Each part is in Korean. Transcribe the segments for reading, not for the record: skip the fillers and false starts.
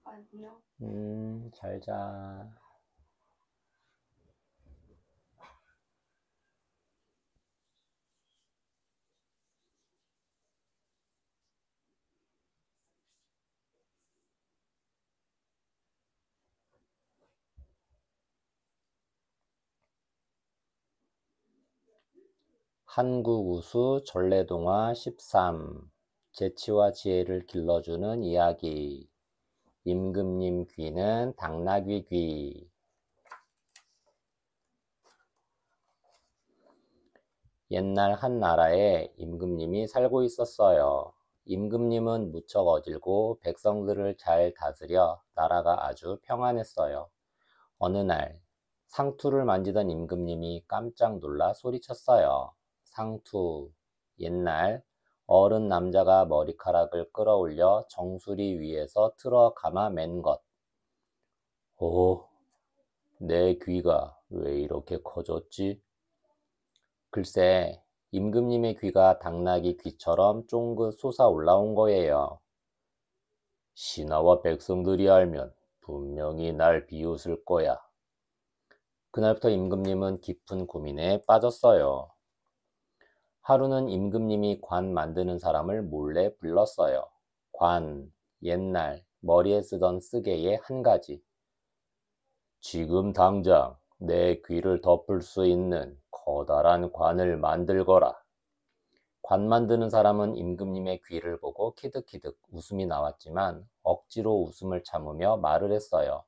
아니요. 잘 자. 한국우수 전래동화 13. 재치와 지혜를 길러주는 이야기. 임금님 귀는 당나귀 귀. 옛날 한 나라에 임금님이 살고 있었어요. 임금님은 무척 어질고 백성들을 잘 다스려 나라가 아주 평안했어요. 어느 날 상투를 만지던 임금님이 깜짝 놀라 소리쳤어요. 상투, 옛날 어른 남자가 머리카락을 끌어올려 정수리 위에서 틀어 감아 맨 것. 오, 내 귀가 왜 이렇게 커졌지? 글쎄, 임금님의 귀가 당나귀 귀처럼 쫑긋 솟아 올라온 거예요. 신하와 백성들이 알면 분명히 날 비웃을 거야. 그날부터 임금님은 깊은 고민에 빠졌어요. 하루는 임금님이 관 만드는 사람을 몰래 불렀어요. 관, 옛날 머리에 쓰던 쓰개의 한 가지. 지금 당장 내 귀를 덮을 수 있는 커다란 관을 만들거라. 관 만드는 사람은 임금님의 귀를 보고 키득키득 웃음이 나왔지만 억지로 웃음을 참으며 말을 했어요.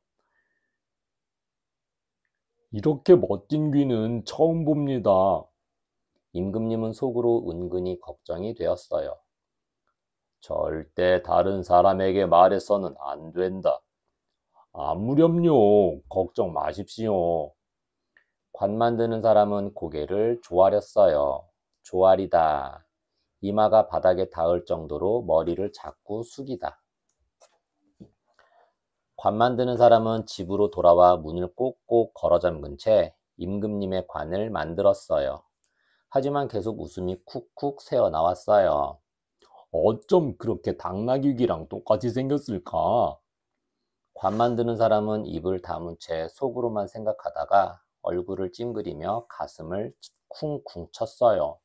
이렇게 멋진 귀는 처음 봅니다. 임금님은 속으로 은근히 걱정이 되었어요. 절대 다른 사람에게 말해서는 안 된다. 아무렴요. 걱정 마십시오. 관 만드는 사람은 고개를 조아렸어요. 조아리다. 이마가 바닥에 닿을 정도로 머리를 자꾸 숙이다. 관 만드는 사람은 집으로 돌아와 문을 꼭꼭 걸어 잠근 채 임금님의 관을 만들었어요. 하지만 계속 웃음이 쿡쿡 새어나왔어요. 어쩜 그렇게 당나귀귀랑 똑같이 생겼을까? 관 만드는 사람은 입을 다문 채 속으로만 생각하다가 얼굴을 찡그리며 가슴을 쿵쿵 쳤어요.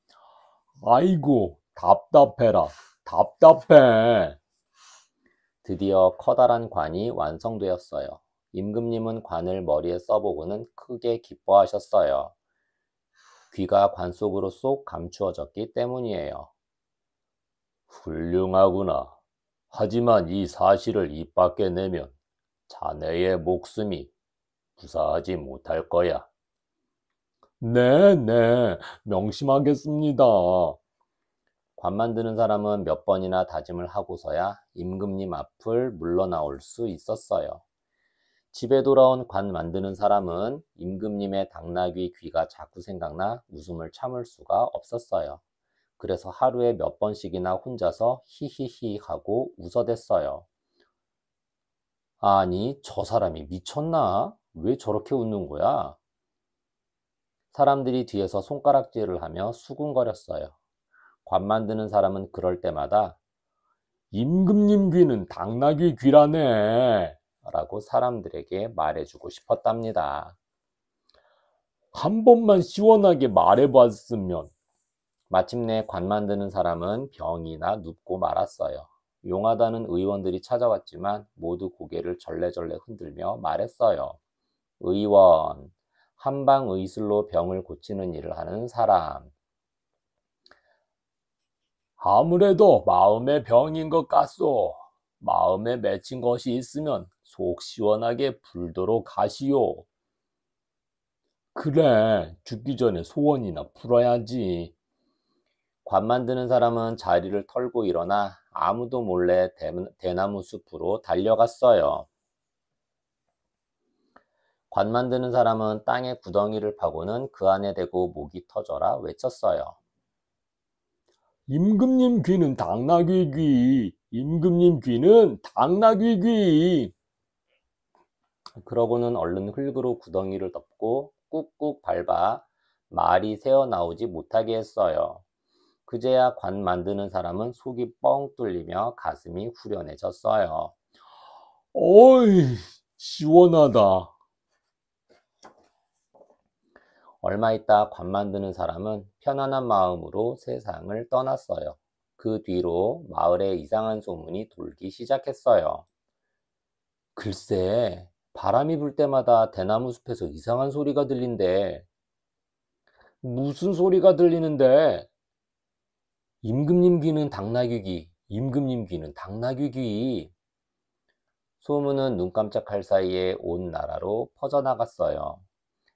아이고, 답답해라. 답답해. 드디어 커다란 관이 완성되었어요. 임금님은 관을 머리에 써보고는 크게 기뻐하셨어요. 귀가 관 속으로 쏙 감추어졌기 때문이에요. 훌륭하구나. 하지만 이 사실을 입 밖에 내면 자네의 목숨이 무사하지 못할 거야. 네, 네, 명심하겠습니다. 관 만드는 사람은 몇 번이나 다짐을 하고서야 임금님 앞을 물러나올 수 있었어요. 집에 돌아온 관 만드는 사람은 임금님의 당나귀 귀가 자꾸 생각나 웃음을 참을 수가 없었어요. 그래서 하루에 몇 번씩이나 혼자서 히히히 하고 웃어댔어요. 아니, 저 사람이 미쳤나? 왜 저렇게 웃는 거야? 사람들이 뒤에서 손가락질을 하며 수군거렸어요. 관 만드는 사람은 그럴 때마다 임금님 귀는 당나귀 귀라네 라고 사람들에게 말해주고 싶었답니다. 한 번만 시원하게 말해봤으면. 마침내 관 만드는 사람은 병이나 눕고 말았어요. 용하다는 의원들이 찾아왔지만 모두 고개를 절레절레 흔들며 말했어요. 의원, 한방의술로 병을 고치는 일을 하는 사람. 아무래도 마음의 병인 것 같소. 마음에 맺힌 것이 있으면 속 시원하게 풀도록 하시오. 그래, 죽기 전에 소원이나 풀어야지. 관 만드는 사람은 자리를 털고 일어나 아무도 몰래 대나무 숲으로 달려갔어요. 관 만드는 사람은 땅에 구덩이를 파고는 그 안에 대고 목이 터져라 외쳤어요. 임금님 귀는 당나귀 귀, 임금님 귀는 당나귀 귀. 그러고는 얼른 흙으로 구덩이를 덮고 꾹꾹 밟아 말이 새어나오지 못하게 했어요. 그제야 관 만드는 사람은 속이 뻥 뚫리며 가슴이 후련해졌어요. 어이, 시원하다. 얼마 있다 관 만드는 사람은 편안한 마음으로 세상을 떠났어요. 그 뒤로 마을에 이상한 소문이 돌기 시작했어요. 글쎄, 바람이 불 때마다 대나무 숲에서 이상한 소리가 들린대. 무슨 소리가 들리는데? 임금님 귀는 당나귀 귀, 임금님 귀는 당나귀 귀. 소문은 눈 깜짝할 사이에 온 나라로 퍼져나갔어요.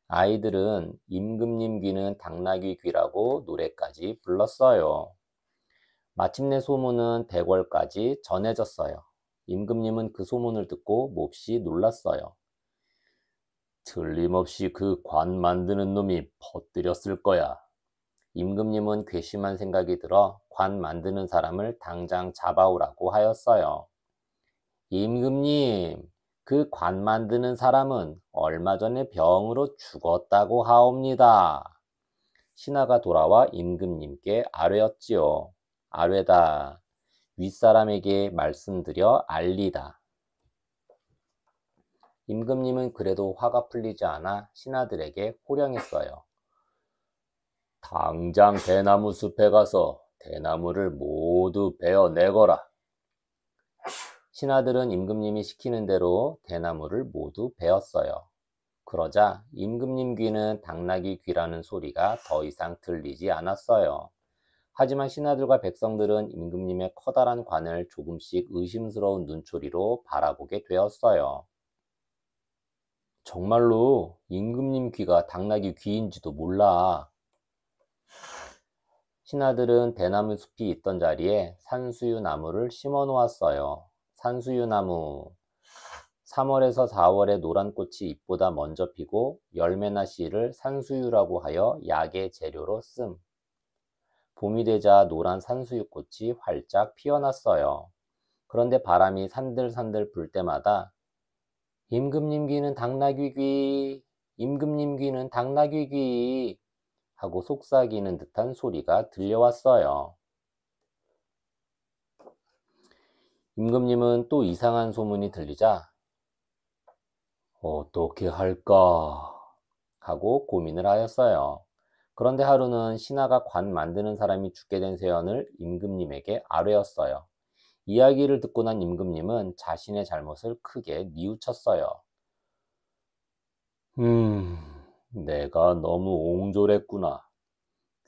아이들은 임금님 귀는 당나귀 귀라고 노래까지 불렀어요. 마침내 소문은 대궐까지 전해졌어요. 임금님은 그 소문을 듣고 몹시 놀랐어요. 틀림없이 그 관 만드는 놈이 퍼뜨렸을 거야. 임금님은 괘씸한 생각이 들어 관 만드는 사람을 당장 잡아오라고 하였어요. 임금님, 그 관 만드는 사람은 얼마 전에 병으로 죽었다고 하옵니다. 신하가 돌아와 임금님께 아뢰었지요. 아뢰다. 윗사람에게 말씀드려 알리다. 임금님은 그래도 화가 풀리지 않아 신하들에게 호령했어요. 당장 대나무 숲에 가서 대나무를 모두 베어내거라. 신하들은 임금님이 시키는 대로 대나무를 모두 베었어요. 그러자 임금님 귀는 당나귀 귀라는 소리가 더 이상 들리지 않았어요. 하지만 신하들과 백성들은 임금님의 커다란 관을 조금씩 의심스러운 눈초리로 바라보게 되었어요. 정말로 임금님 귀가 당나귀 귀인지도 몰라. 신하들은 대나무 숲이 있던 자리에 산수유 나무를 심어 놓았어요. 산수유 나무. 3월에서 4월에 노란 꽃이 잎보다 먼저 피고 열매나 씨를 산수유라고 하여 약의 재료로 씀. 봄이 되자 노란 산수유꽃이 활짝 피어났어요. 그런데 바람이 산들산들 불 때마다 임금님 귀는 당나귀 귀, 임금님 귀는 당나귀 귀 하고 속삭이는 듯한 소리가 들려왔어요. 임금님은 또 이상한 소문이 들리자 어떻게 할까 하고 고민을 하였어요. 그런데 하루는 신하가 관 만드는 사람이 죽게 된 세연을 임금님에게 아뢰었어요. 이야기를 듣고 난 임금님은 자신의 잘못을 크게 뉘우쳤어요. 내가 너무 옹졸했구나.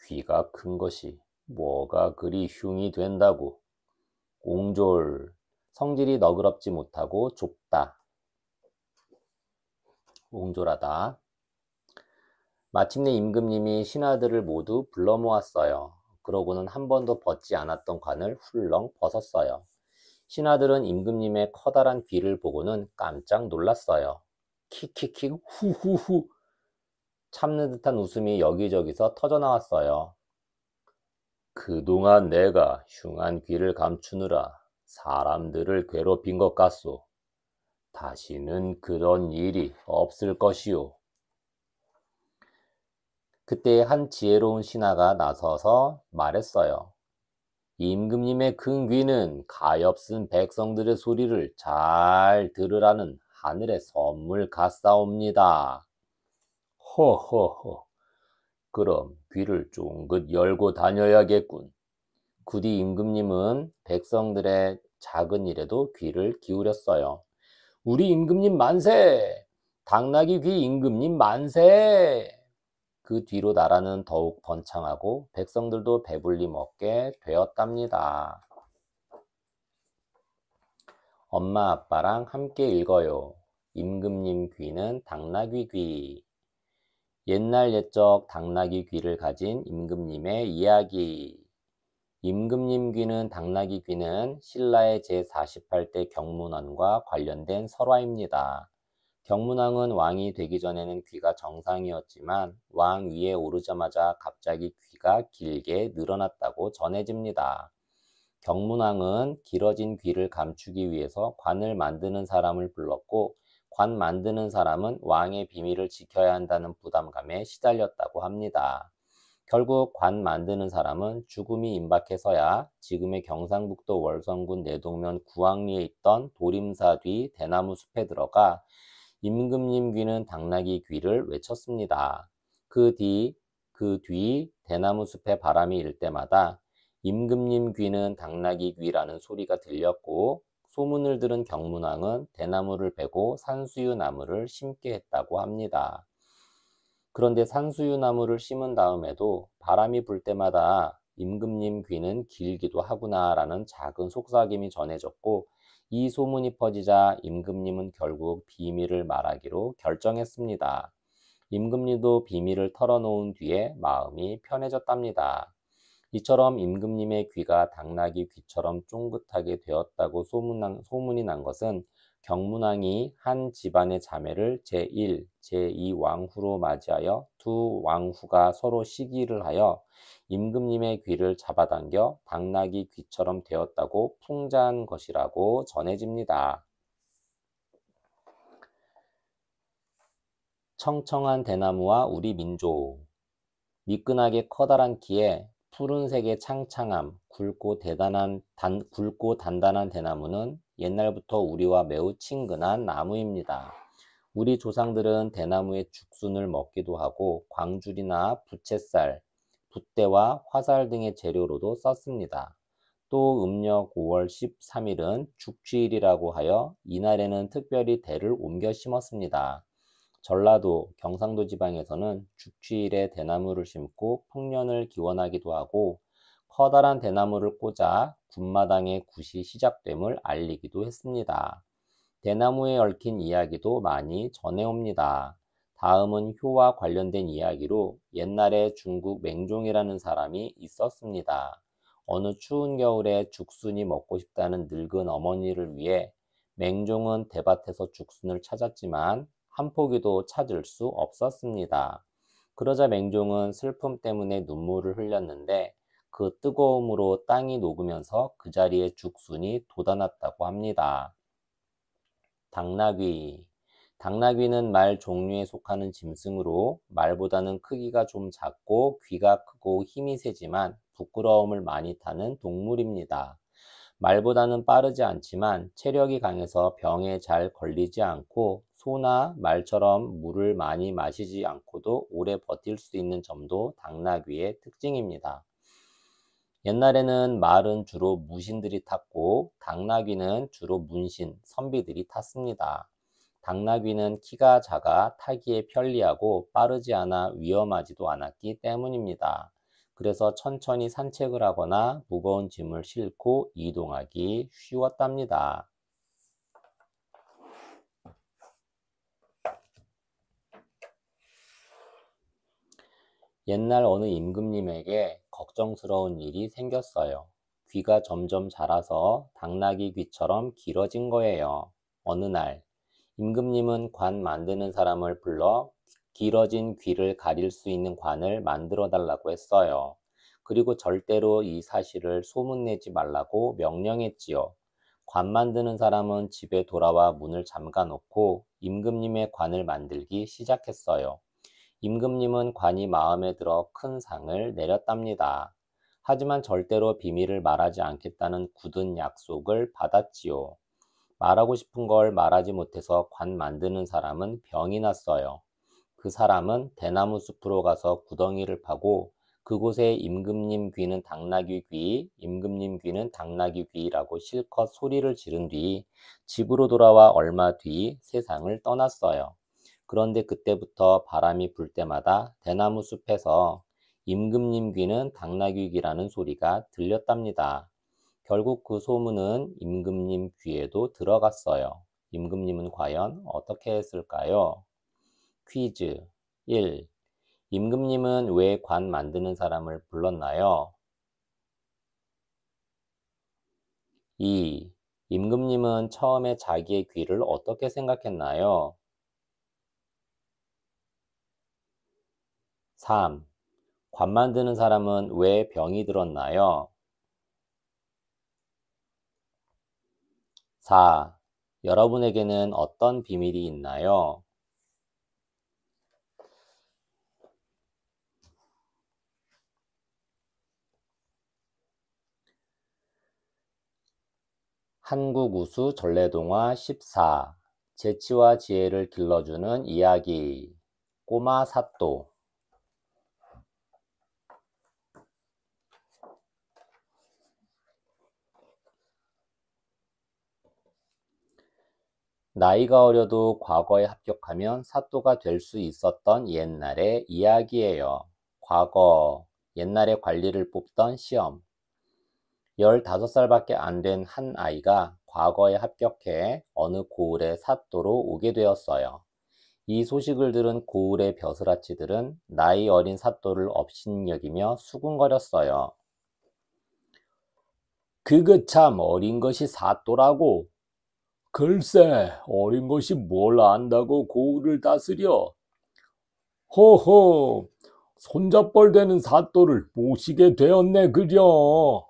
귀가 큰 것이 뭐가 그리 흉이 된다고. 옹졸, 성질이 너그럽지 못하고 좁다. 옹졸하다. 마침내 임금님이 신하들을 모두 불러 모았어요. 그러고는 한 번도 벗지 않았던 관을 훌렁 벗었어요. 신하들은 임금님의 커다란 귀를 보고는 깜짝 놀랐어요. 킥킥킥 후후후 참는 듯한 웃음이 여기저기서 터져나왔어요. 그동안 내가 흉한 귀를 감추느라 사람들을 괴롭힌 것 같소. 다시는 그런 일이 없을 것이오. 그때 한 지혜로운 신하가 나서서 말했어요. 임금님의 큰 귀는 가엾은 백성들의 소리를 잘 들으라는 하늘의 선물 같사옵니다. 허허허. 그럼 귀를 쫑긋 열고 다녀야겠군. 구디 임금님은 백성들의 작은 일에도 귀를 기울였어요. 우리 임금님 만세! 당나귀 귀 임금님 만세! 그 뒤로 나라는 더욱 번창하고 백성들도 배불리 먹게 되었답니다. 엄마 아빠랑 함께 읽어요. 임금님 귀는 당나귀 귀. 옛날 옛적 당나귀 귀를 가진 임금님의 이야기. 임금님 귀는 당나귀 귀는 신라의 제48대 경문왕과 관련된 설화입니다. 경문왕은 왕이 되기 전에는 귀가 정상이었지만 왕 위에 오르자마자 갑자기 귀가 길게 늘어났다고 전해집니다. 경문왕은 길어진 귀를 감추기 위해서 관을 만드는 사람을 불렀고 관 만드는 사람은 왕의 비밀을 지켜야 한다는 부담감에 시달렸다고 합니다. 결국 관 만드는 사람은 죽음이 임박해서야 지금의 경상북도 월성군 내동면 구항리에 있던 도림사 뒤 대나무 숲에 들어가 임금님 귀는 당나귀 귀를 외쳤습니다. 그 뒤 대나무 숲에 바람이 일 때마다 임금님 귀는 당나귀 귀라는 소리가 들렸고 소문을 들은 경문왕은 대나무를 베고 산수유 나무를 심게 했다고 합니다. 그런데 산수유 나무를 심은 다음에도 바람이 불 때마다 임금님 귀는 길기도 하구나라는 작은 속삭임이 전해졌고 이 소문이 퍼지자 임금님은 결국 비밀을 말하기로 결정했습니다. 임금님도 비밀을 털어놓은 뒤에 마음이 편해졌답니다. 이처럼 임금님의 귀가 당나귀 귀처럼 쫑긋하게 되었다고 소문이 난 것은 경문왕이 한 집안의 자매를 제1, 제2 왕후로 맞이하여 두 왕후가 서로 시기를 하여 임금님의 귀를 잡아당겨 당나귀 귀처럼 되었다고 풍자한 것이라고 전해집니다. 청청한 대나무와 우리 민족. 미끈하게 커다란 키에 푸른색의 창창함, 굵고 단단한 대나무는 옛날부터 우리와 매우 친근한 나무입니다. 우리 조상들은 대나무의 죽순을 먹기도 하고 광줄이나 부채살, 붓대와 화살 등의 재료로도 썼습니다. 또 음력 5월 13일은 죽취일이라고 하여 이날에는 특별히 대를 옮겨 심었습니다. 전라도, 경상도 지방에서는 죽취일에 대나무를 심고 풍년을 기원하기도 하고 커다란 대나무를 꽂아 군마당의 굿이 시작됨을 알리기도 했습니다. 대나무에 얽힌 이야기도 많이 전해옵니다. 다음은 효와 관련된 이야기로 옛날에 중국 맹종이라는 사람이 있었습니다. 어느 추운 겨울에 죽순이 먹고 싶다는 늙은 어머니를 위해 맹종은 대밭에서 죽순을 찾았지만 한 포기도 찾을 수 없었습니다. 그러자 맹종은 슬픔 때문에 눈물을 흘렸는데 그 뜨거움으로 땅이 녹으면서 그 자리에 죽순이 돋아났다고 합니다. 당나귀. 당나귀는 말 종류에 속하는 짐승으로 말보다는 크기가 좀 작고 귀가 크고 힘이 세지만 부끄러움을 많이 타는 동물입니다. 말보다는 빠르지 않지만 체력이 강해서 병에 잘 걸리지 않고 소나 말처럼 물을 많이 마시지 않고도 오래 버틸 수 있는 점도 당나귀의 특징입니다. 옛날에는 말은 주로 무신들이 탔고 당나귀는 주로 문신, 선비들이 탔습니다. 당나귀는 키가 작아 타기에 편리하고 빠르지 않아 위험하지도 않았기 때문입니다. 그래서 천천히 산책을 하거나 무거운 짐을 싣고 이동하기 쉬웠답니다. 옛날 어느 임금님에게 걱정스러운 일이 생겼어요. 귀가 점점 자라서 당나귀 귀처럼 길어진 거예요. 어느 날 임금님은 관 만드는 사람을 불러 길어진 귀를 가릴 수 있는 관을 만들어 달라고 했어요. 그리고 절대로 이 사실을 소문내지 말라고 명령했지요. 관 만드는 사람은 집에 돌아와 문을 잠가 놓고 임금님의 관을 만들기 시작했어요. 임금님은 관이 마음에 들어 큰 상을 내렸답니다. 하지만 절대로 비밀을 말하지 않겠다는 굳은 약속을 받았지요. 말하고 싶은 걸 말하지 못해서 관 만드는 사람은 병이 났어요. 그 사람은 대나무 숲으로 가서 구덩이를 파고 그곳에 임금님 귀는 당나귀 귀, 임금님 귀는 당나귀 귀라고 실컷 소리를 지른 뒤 집으로 돌아와 얼마 뒤 세상을 떠났어요. 그런데 그때부터 바람이 불 때마다 대나무 숲에서 임금님 귀는 당나귀 귀라는 소리가 들렸답니다. 결국 그 소문은 임금님 귀에도 들어갔어요. 임금님은 과연 어떻게 했을까요? 퀴즈 1. 임금님은 왜 관 만드는 사람을 불렀나요? 2. 임금님은 처음에 자기의 귀를 어떻게 생각했나요? 3. 관 만드는 사람은 왜 병이 들었나요? 4. 여러분에게는 어떤 비밀이 있나요? 한국우수 전래동화 14. 재치와 지혜를 길러주는 이야기. 꼬마 사또. 나이가 어려도 과거에 합격하면 사또가 될 수 있었던 옛날의 이야기예요. 과거, 옛날에 관리를 뽑던 시험. 15살밖에 안 된 한 아이가 과거에 합격해 어느 고을의 사또로 오게 되었어요. 이 소식을 들은 고을의 벼슬아치들은 나이 어린 사또를 업신여기며 수군거렸어요. 그거 참 어린 것이 사또라고. 글쎄, 어린 것이 뭘 안다고 고을을 다스려. 호호, 손잡벌 되는 사또를 모시게 되었네 그려.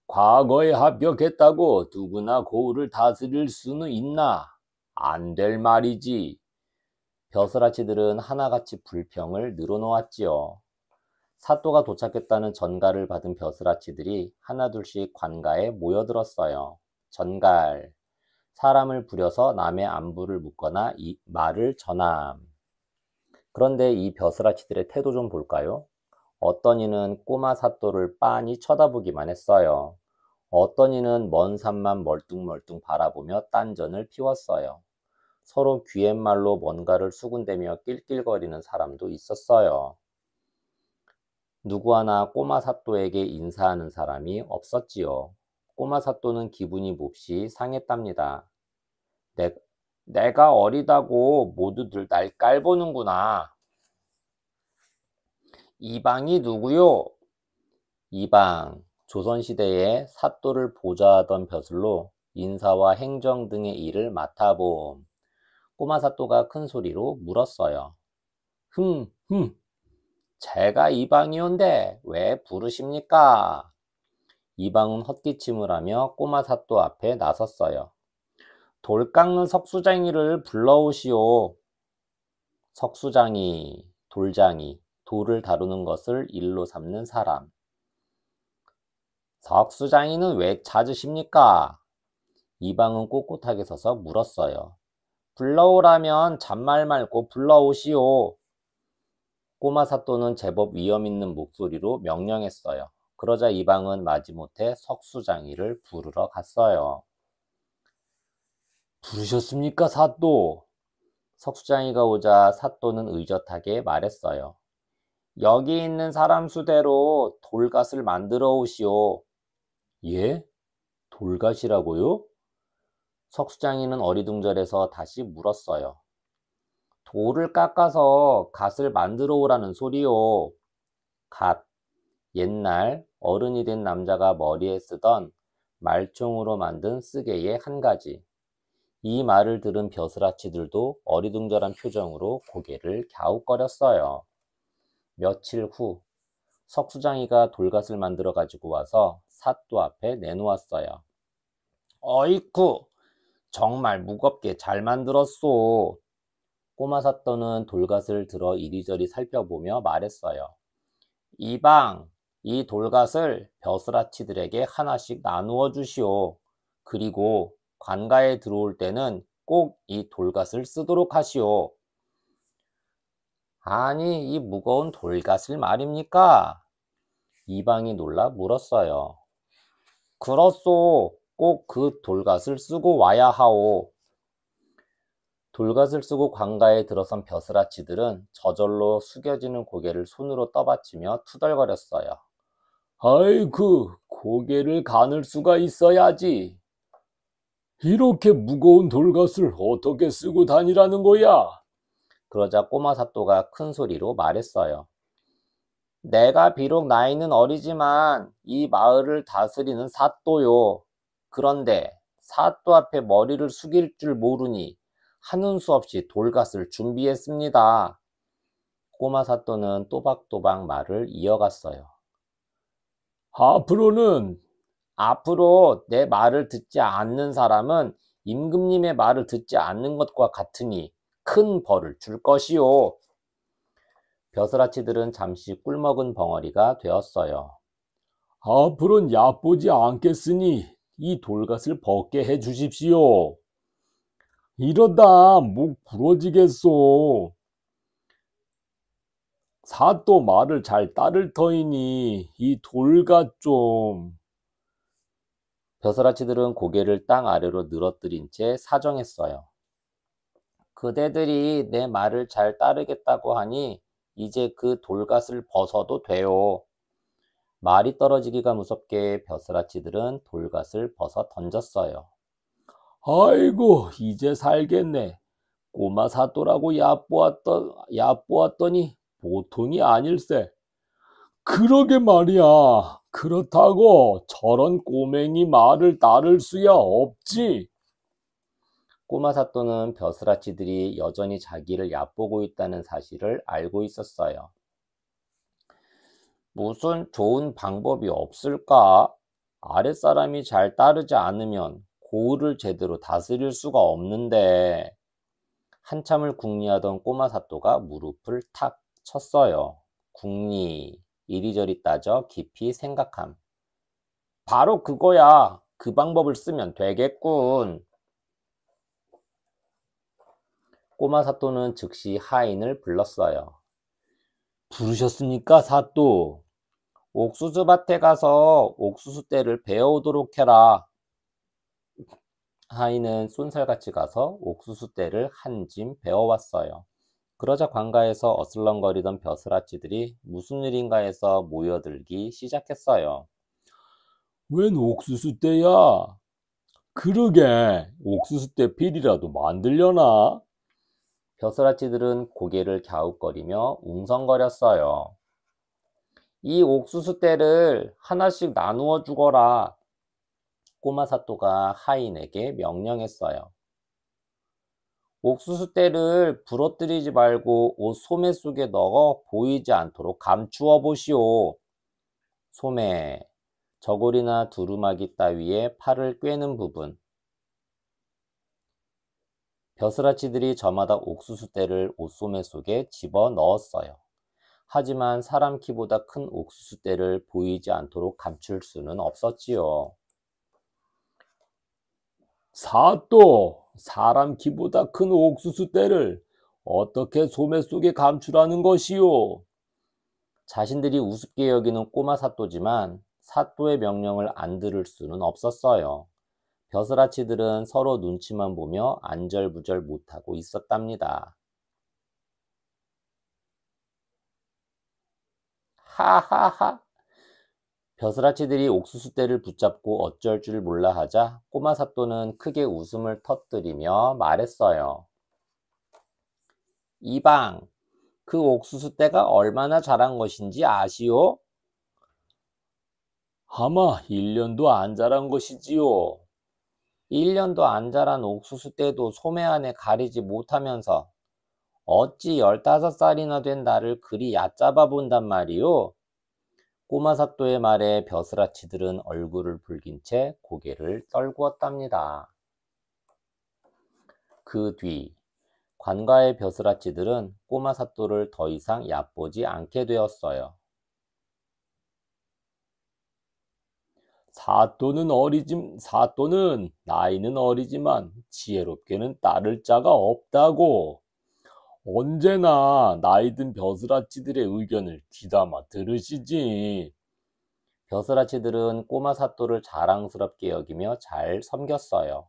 과거에 합격했다고 누구나 고을을 다스릴 수는 있나? 안 될 말이지. 벼슬아치들은 하나같이 불평을 늘어놓았지요. 사또가 도착했다는 전갈을 받은 벼슬아치들이 하나둘씩 관가에 모여들었어요. 전갈, 사람을 부려서 남의 안부를 묻거나 이 말을 전함. 그런데 이 벼슬아치들의 태도 좀 볼까요? 어떤 이는 꼬마 사또를 빤히 쳐다보기만 했어요. 어떤 이는 먼 산만 멀뚱멀뚱 바라보며 딴전을 피웠어요. 서로 귀갯말로 뭔가를 수군대며 낄낄거리는 사람도 있었어요. 누구 하나 꼬마 사또에게 인사하는 사람이 없었지요. 꼬마 사또는 기분이 몹시 상했답니다. 내가 어리다고 모두들 날 깔보는구나. 이방이 누구요? 이방, 조선시대에 사또를 보좌하던 벼슬로 인사와 행정 등의 일을 맡아봄. 꼬마 사또가 큰 소리로 물었어요. 제가 이방이온데 왜 부르십니까? 이방은 헛기침을 하며 꼬마 사또 앞에 나섰어요. 돌 깎는 석수장이를 불러오시오. 석수장이, 돌장이, 돌을 다루는 것을 일로 삼는 사람. 석수장이는 왜 찾으십니까? 이방은 꼿꼿하게 서서 물었어요. 불러오라면 잔말 말고 불러오시오. 꼬마 사또는 제법 위험 있는 목소리로 명령했어요. 그러자 이방은 마지못해 석수장이를 부르러 갔어요. 부르셨습니까, 사또? 석수장이가 오자 사또는 의젓하게 말했어요. 여기 있는 사람 수대로 돌갓을 만들어 오시오. 예? 돌갓이라고요? 석수장이는 어리둥절해서 다시 물었어요. 돌을 깎아서 갓을 만들어 오라는 소리요. 갓, 옛날 어른이 된 남자가 머리에 쓰던 말총으로 만든 쓰개의 한 가지. 이 말을 들은 벼슬아치들도 어리둥절한 표정으로 고개를 갸웃거렸어요. 며칠 후 석수장이가 돌갓을 만들어 가지고 와서 사또 앞에 내놓았어요. 어이쿠, 정말 무겁게 잘 만들었소. 꼬마 사또는 돌갓을 들어 이리저리 살펴보며 말했어요. 이방, 이 돌갓을 벼슬아치들에게 하나씩 나누어 주시오. 그리고 관가에 들어올 때는 꼭 이 돌갓을 쓰도록 하시오. 아니, 이 무거운 돌갓을 말입니까? 이방이 놀라 물었어요. 그렇소. 꼭 그 돌갓을 쓰고 와야 하오. 돌갓을 쓰고 관가에 들어선 벼슬아치들은 저절로 숙여지는 고개를 손으로 떠받치며 투덜거렸어요. 아이고, 고개를 가눌 수가 있어야지. 이렇게 무거운 돌갓을 어떻게 쓰고 다니라는 거야? 그러자 꼬마 사또가 큰 소리로 말했어요. 내가 비록 나이는 어리지만 이 마을을 다스리는 사또요. 그런데 사또 앞에 머리를 숙일 줄 모르니 하는 수 없이 돌갓을 준비했습니다. 꼬마 사또는 또박또박 말을 이어갔어요. 앞으로 내 말을 듣지 않는 사람은 임금님의 말을 듣지 않는 것과 같으니 큰 벌을 줄 것이요. 벼슬아치들은 잠시 꿀먹은 벙어리가 되었어요. 앞으로는 얕보지 않겠으니 이 돌갓을 벗게 해 주십시오. 이러다 목 부러지겠소. 사또 말을 잘 따를 터이니 이 돌갓 좀. 벼슬아치들은 고개를 땅 아래로 늘어뜨린 채 사정했어요. 그대들이 내 말을 잘 따르겠다고 하니 이제 그 돌갓을 벗어도 돼요. 말이 떨어지기가 무섭게 벼슬아치들은 돌갓을 벗어 던졌어요. 아이고, 이제 살겠네. 꼬마 사또라고 얕보았더니 보통이 아닐세. 그러게 말이야. 그렇다고 저런 꼬맹이 말을 따를 수야 없지. 꼬마 사또는 벼슬아치들이 여전히 자기를 얕보고 있다는 사실을 알고 있었어요. 무슨 좋은 방법이 없을까? 아랫사람이 잘 따르지 않으면 고을을 제대로 다스릴 수가 없는데. 한참을 궁리하던 꼬마 사또가 무릎을 탁 쳤어요. 궁리, 이리저리 따져 깊이 생각함. 바로 그거야. 그 방법을 쓰면 되겠군. 꼬마 사또는 즉시 하인을 불렀어요. 부르셨습니까, 사또? 옥수수밭에 가서 옥수수떼를 베어오도록 해라. 하인은 쏜살같이 가서 옥수수떼를 한 짐 베어왔어요. 그러자 관가에서 어슬렁거리던 벼슬아치들이 무슨 일인가 해서 모여들기 시작했어요. 웬 옥수수떼야? 그러게, 옥수수떼 필이라도 만들려나? 벼슬아치들은 고개를 갸웃거리며 웅성거렸어요. 이 옥수수떼를 하나씩 나누어 주거라. 꼬마 사또가 하인에게 명령했어요. 옥수수떼를 부러뜨리지 말고 옷 소매 속에 넣어 보이지 않도록 감추어 보시오. 소매, 저고리나 두루마기 따위에 팔을 꿰는 부분. 벼슬아치들이 저마다 옥수수떼를 옷소매 속에 집어 넣었어요. 하지만 사람 키보다 큰 옥수수떼를 보이지 않도록 감출 수는 없었지요. 사또, 사람 키보다 큰 옥수수떼를 어떻게 소매 속에 감추라는 것이오? 자신들이 우습게 여기는 꼬마 사또지만 사또의 명령을 안 들을 수는 없었어요. 벼슬아치들은 서로 눈치만 보며 안절부절 못하고 있었답니다. 하하하. 벼슬아치들이 옥수수떼를 붙잡고 어쩔 줄 몰라 하자 꼬마 사또는 크게 웃음을 터뜨리며 말했어요. 이방, 그 옥수수떼가 얼마나 자란 것인지 아시오? 아마 1년도 안 자란 것이지요. 1년도 안 자란 옥수수떼도 소매 안에 가리지 못하면서 어찌 15살이나 된 나를 그리 얕잡아 본단 말이오? 꼬마 사또의 말에 벼슬아치들은 얼굴을 붉힌 채 고개를 떨구었답니다. 그 뒤 관가의 벼슬아치들은 꼬마 사또를 더 이상 얕보지 않게 되었어요. 사또는 나이는 어리지만 지혜롭게는 따를 자가 없다고. 언제나 나이든 벼슬아치들의 의견을 귀담아 들으시지. 벼슬아치들은 꼬마 사또를 자랑스럽게 여기며 잘 섬겼어요.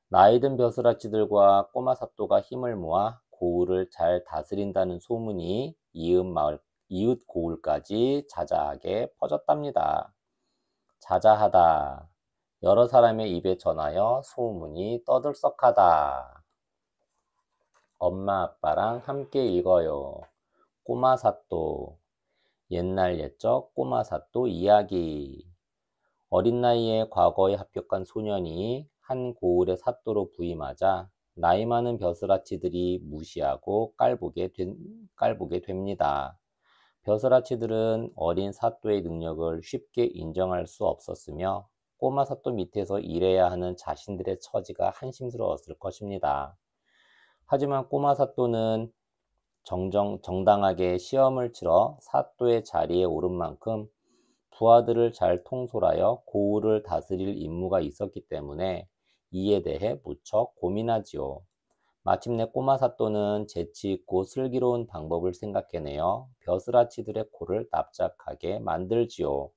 나이든 벼슬아치들과 꼬마 사또가 힘을 모아 고을을 잘 다스린다는 소문이 이웃 고을까지 자자하게 퍼졌답니다. 자자하다. 여러 사람의 입에 전하여 소문이 떠들썩하다. 엄마 아빠랑 함께 읽어요. 꼬마 사또. 옛날 옛적 꼬마 사또 이야기. 어린 나이에 과거에 합격한 소년이 한 고을의 사또로 부임하자 나이 많은 벼슬아치들이 무시하고 깔보게 됩니다. 벼슬아치들은 어린 사또의 능력을 쉽게 인정할 수 없었으며 꼬마 사또 밑에서 일해야 하는 자신들의 처지가 한심스러웠을 것입니다. 하지만 꼬마 사또는 정당하게 시험을 치러 사또의 자리에 오른 만큼 부하들을 잘 통솔하여 고우를 다스릴 임무가 있었기 때문에 이에 대해 무척 고민하지요. 마침내 꼬마 사또는 재치 있고 슬기로운 방법을 생각해내어 벼슬아치들의 코를 납작하게 만들지요.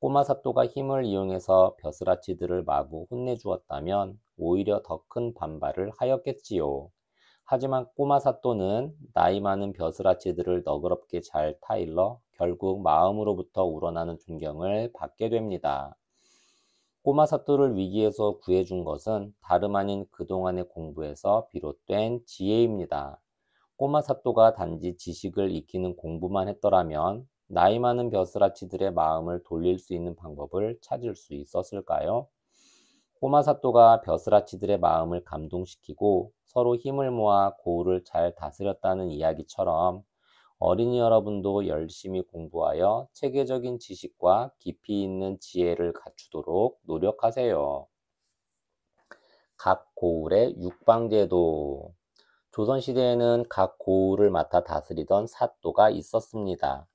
꼬마 사또가 힘을 이용해서 벼슬아치들을 마구 혼내주었다면 오히려 더 큰 반발을 하였겠지요. 하지만 꼬마 사또는 나이 많은 벼슬아치들을 너그럽게 잘 타일러 결국 마음으로부터 우러나는 존경을 받게 됩니다. 꼬마 사또를 위기에서 구해준 것은 다름 아닌 그동안의 공부에서 비롯된 지혜입니다. 꼬마 사또가 단지 지식을 익히는 공부만 했더라면 나이 많은 벼슬아치들의 마음을 돌릴 수 있는 방법을 찾을 수 있었을까요? 꼬마 사또가 벼슬아치들의 마음을 감동시키고 서로 힘을 모아 고우를 잘 다스렸다는 이야기처럼 어린이 여러분도 열심히 공부하여 체계적인 지식과 깊이 있는 지혜를 갖추도록 노력하세요. 각 고을의 육방제도. 조선시대에는 각 고을을 맡아 다스리던 사또가 있었습니다.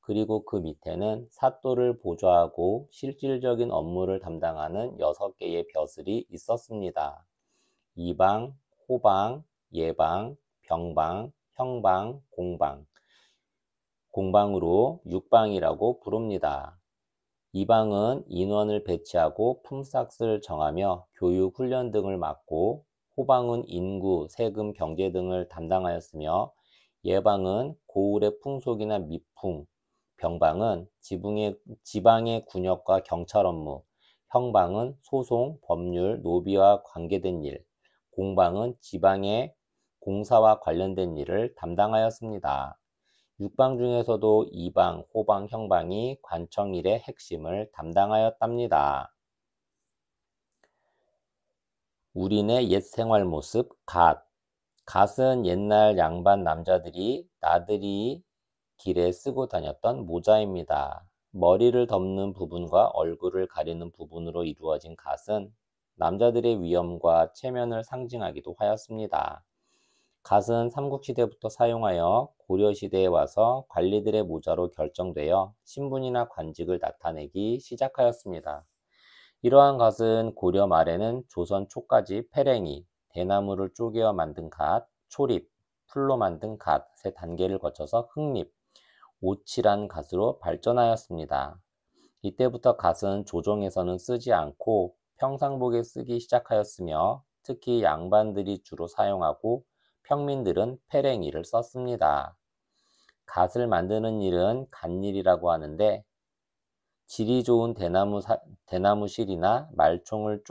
그리고 그 밑에는 사또를 보좌하고 실질적인 업무를 담당하는 6개의 벼슬이 있었습니다. 이방, 호방, 예방, 병방, 형방, 공방. 공방으로 육방이라고 부릅니다. 이방은 인원을 배치하고 품삯을 정하며 교육, 훈련 등을 맡고, 호방은 인구, 세금, 경제 등을 담당하였으며, 예방은 고을의 풍속이나 미풍, 병방은 지방의 군역과 경찰 업무, 형방은 소송, 법률, 노비와 관계된 일, 공방은 지방의 공사와 관련된 일을 담당하였습니다. 육방 중에서도 이방, 호방, 형방이 관청일의 핵심을 담당하였답니다. 우리네 옛 생활 모습 갓. 갓은 옛날 양반 남자들이 나들이 길에 쓰고 다녔던 모자입니다. 머리를 덮는 부분과 얼굴을 가리는 부분으로 이루어진 갓은 남자들의 위엄과 체면을 상징하기도 하였습니다. 갓은 삼국시대부터 사용하여 고려시대에 와서 관리들의 모자로 결정되어 신분이나 관직을 나타내기 시작하였습니다. 이러한 갓은 고려 말에는 조선 초까지 패랭이, 대나무를 쪼개어 만든 갓, 초립, 풀로 만든 갓, 세 단계를 거쳐서 흑립, 오칠한 갓으로 발전하였습니다. 이때부터 갓은 조정에서는 쓰지 않고 평상복에 쓰기 시작하였으며 특히 양반들이 주로 사용하고 평민들은 패랭이를 썼습니다. 갓을 만드는 일은 갓일이라고 하는데 질이 좋은 대나무 실이나 말총을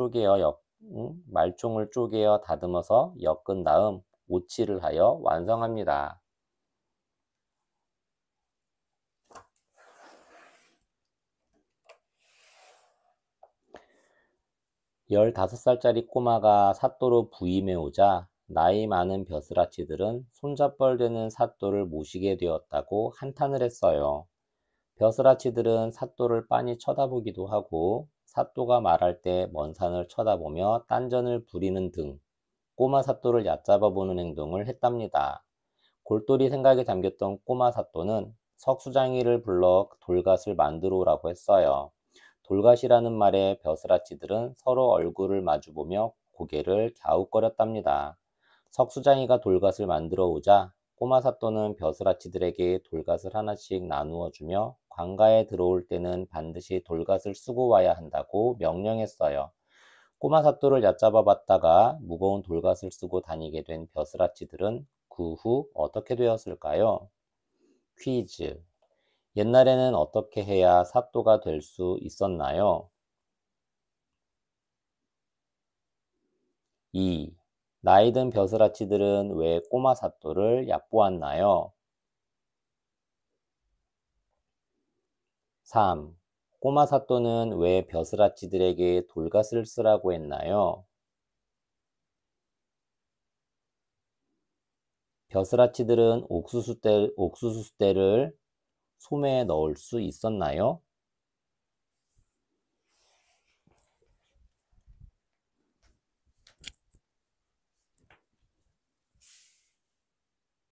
쪼개어 다듬어서 엮은 다음 오칠을 하여 완성합니다. 15살짜리 꼬마가 사또로 부임해 오자 나이 많은 벼슬아치들은 손잡벌되는 사또를 모시게 되었다고 한탄을 했어요. 벼슬아치들은 사또를 빤히 쳐다보기도 하고 사또가 말할 때 먼 산을 쳐다보며 딴전을 부리는 등 꼬마 사또를 얕잡아 보는 행동을 했답니다. 골똘히 생각에 잠겼던 꼬마 사또는 석수장이를 불러 돌갓을 만들어 오라고 했어요. 돌갓이라는 말에 벼슬아치들은 서로 얼굴을 마주보며 고개를 갸웃거렸답니다. 석수장이가 돌갓을 만들어 오자 꼬마 사또는 벼슬아치들에게 돌갓을 하나씩 나누어 주며 관가에 들어올 때는 반드시 돌갓을 쓰고 와야 한다고 명령했어요. 꼬마 사또를 얕잡아 봤다가 무거운 돌갓을 쓰고 다니게 된 벼슬아치들은 그 후 어떻게 되었을까요? 퀴즈. 옛날에는 어떻게 해야 사또가 될 수 있었나요? 2. 나이 든 벼슬아치들은 왜 꼬마 사또를 얕보았나요? 3. 꼬마 사또는 왜 벼슬아치들에게 돌갓을 쓰라고 했나요? 벼슬아치들은 옥수수대를 소매에 넣을 수 있었나요?